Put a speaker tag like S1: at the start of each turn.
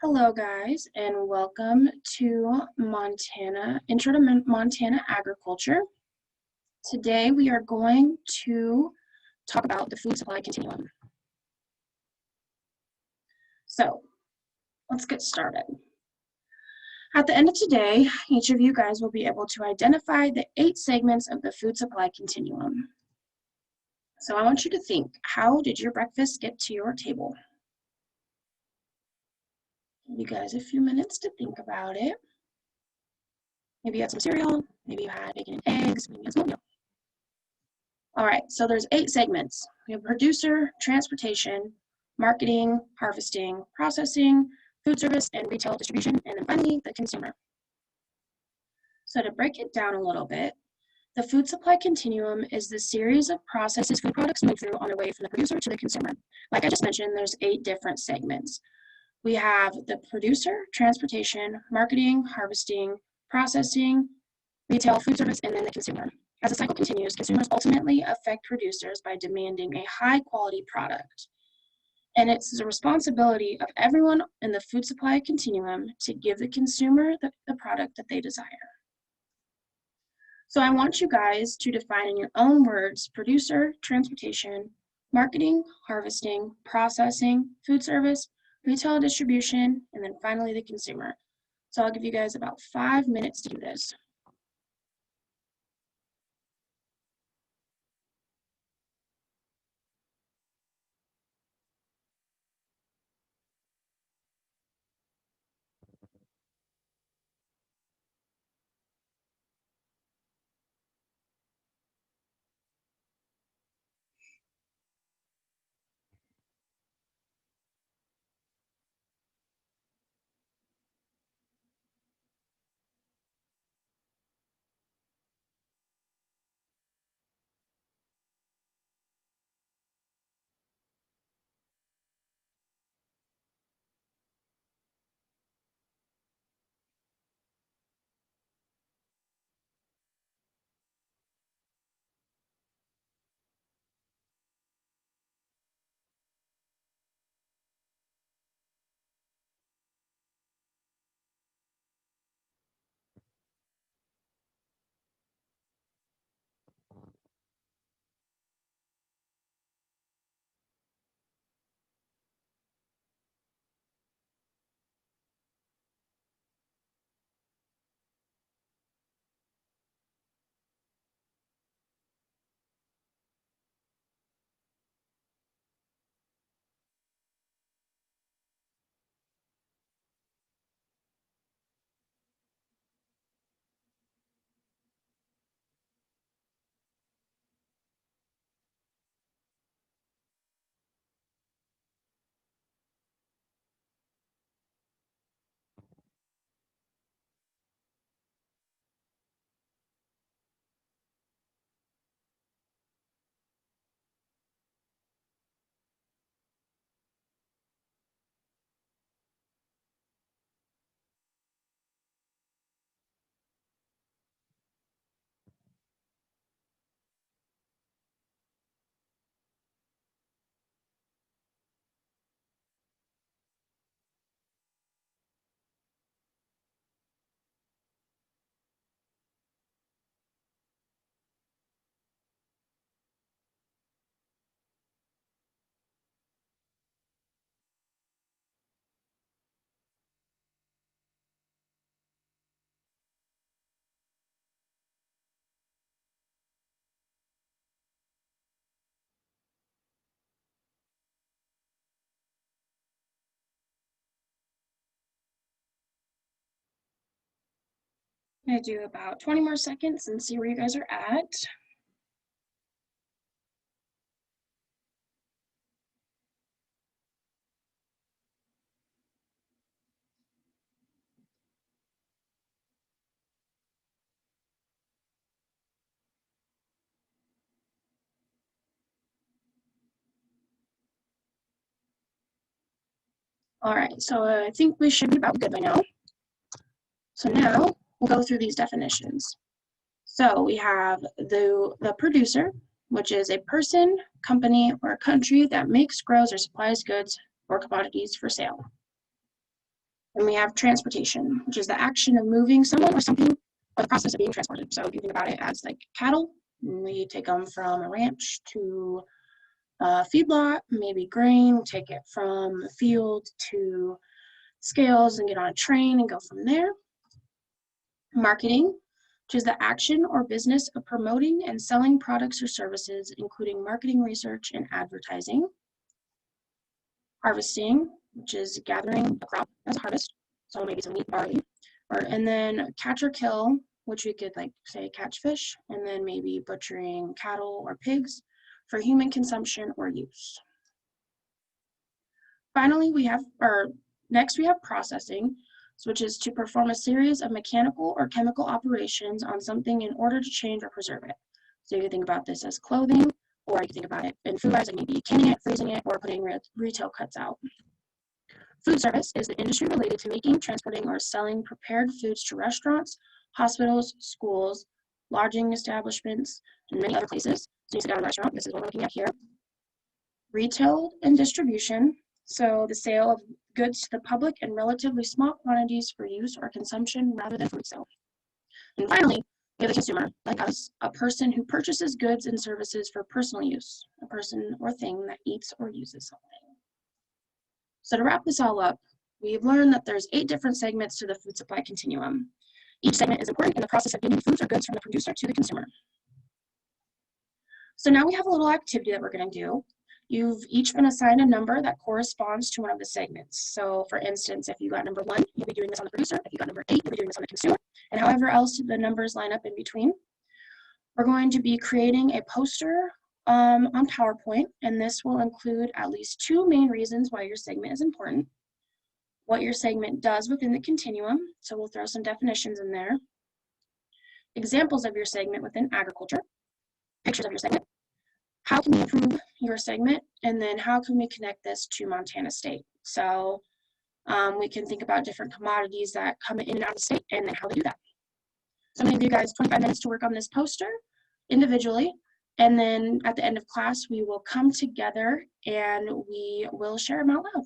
S1: Hello guys, and welcome to Intro to Montana Agriculture. Today we are going to talk about the food supply continuum. So let's get started. At the end of today, each of you guys will be able to identify the 8 segments of the food supply continuum. So I want you to think, how did your breakfast get to your table? Give you guys a few minutes to think about it. Maybe you had some cereal, maybe you had bacon and eggs, maybe you had some oatmeal. All right, so there's 8 segments. We have producer, transportation, marketing, harvesting, processing, food service, and retail distribution, and then finally the consumer. So to break it down a little bit, the food supply continuum is the series of processes food products move through on their way from the producer to the consumer. Like I just mentioned, there's 8 different segments. We have the producer, transportation, marketing, harvesting, processing, retail, food service, and then the consumer. As the cycle continues, consumers ultimately affect producers by demanding a high-quality product. And it's the responsibility of everyone in the food supply continuum to give the consumer the product that they desire. So I want you guys to define in your own words producer, transportation, marketing, harvesting, processing, food service, retail distribution, and then finally the consumer. So I'll give you guys about 5 minutes to do this. I'm going to do about 20 more seconds and see where you guys are at. All right, so I think we should be about good by now. So now we'll go through these definitions. So we have the producer, which is a person, company, or a country that makes, grows, or supplies goods or commodities for sale. And we have transportation, which is the action of moving someone or something, or the process of being transported. So if you think about it as like cattle, we take them from a ranch to a feedlot, maybe grain, take it from the field to scales and get on a train and go from there. Marketing, which is the action or business of promoting and selling products or services, including marketing research and advertising. Harvesting, which is gathering a crop as a harvest, so maybe some wheat, barley. And then catch or kill, which we could like say catch fish, and then maybe butchering cattle or pigs for human consumption or use. Finally, next we have processing, which is to perform a series of mechanical or chemical operations on something in order to change or preserve it. So you can think about this as clothing, or you can think about it in food wise, like maybe canning it, freezing it, or putting retail cuts out. Food service is the industry related to making, transporting, or selling prepared foods to restaurants, hospitals, schools, lodging establishments, and many other places. So you sit down in a restaurant, this is what we're looking at here. Retail and distribution, so the sale of goods to the public in relatively small quantities for use or consumption rather than for resale. And finally, we have the consumer, like us, a person who purchases goods and services for personal use, a person or thing that eats or uses something. So to wrap this all up, we've learned that there's 8 different segments to the food supply continuum. Each segment is important in the process of getting foods or goods from the producer to the consumer. So now we have a little activity that we're going to do. You've each been assigned a number that corresponds to one of the segments. So for instance, if you got number 1, you'll be doing this on the producer. If you got number 8, you'll be doing this on the consumer. And however else the numbers line up in between. We're going to be creating a poster on PowerPoint, and this will include at least 2 main reasons why your segment is important, what your segment does within the continuum, so we'll throw some definitions in there, examples of your segment within agriculture, pictures of your segment, how can we improve your segment, and then how can we connect this to Montana State. So we can think about different commodities that come in and out of the state and then how they do that. So I'm going to give you guys 25 minutes to work on this poster individually, and then at the end of class we will come together and we will share them out loud.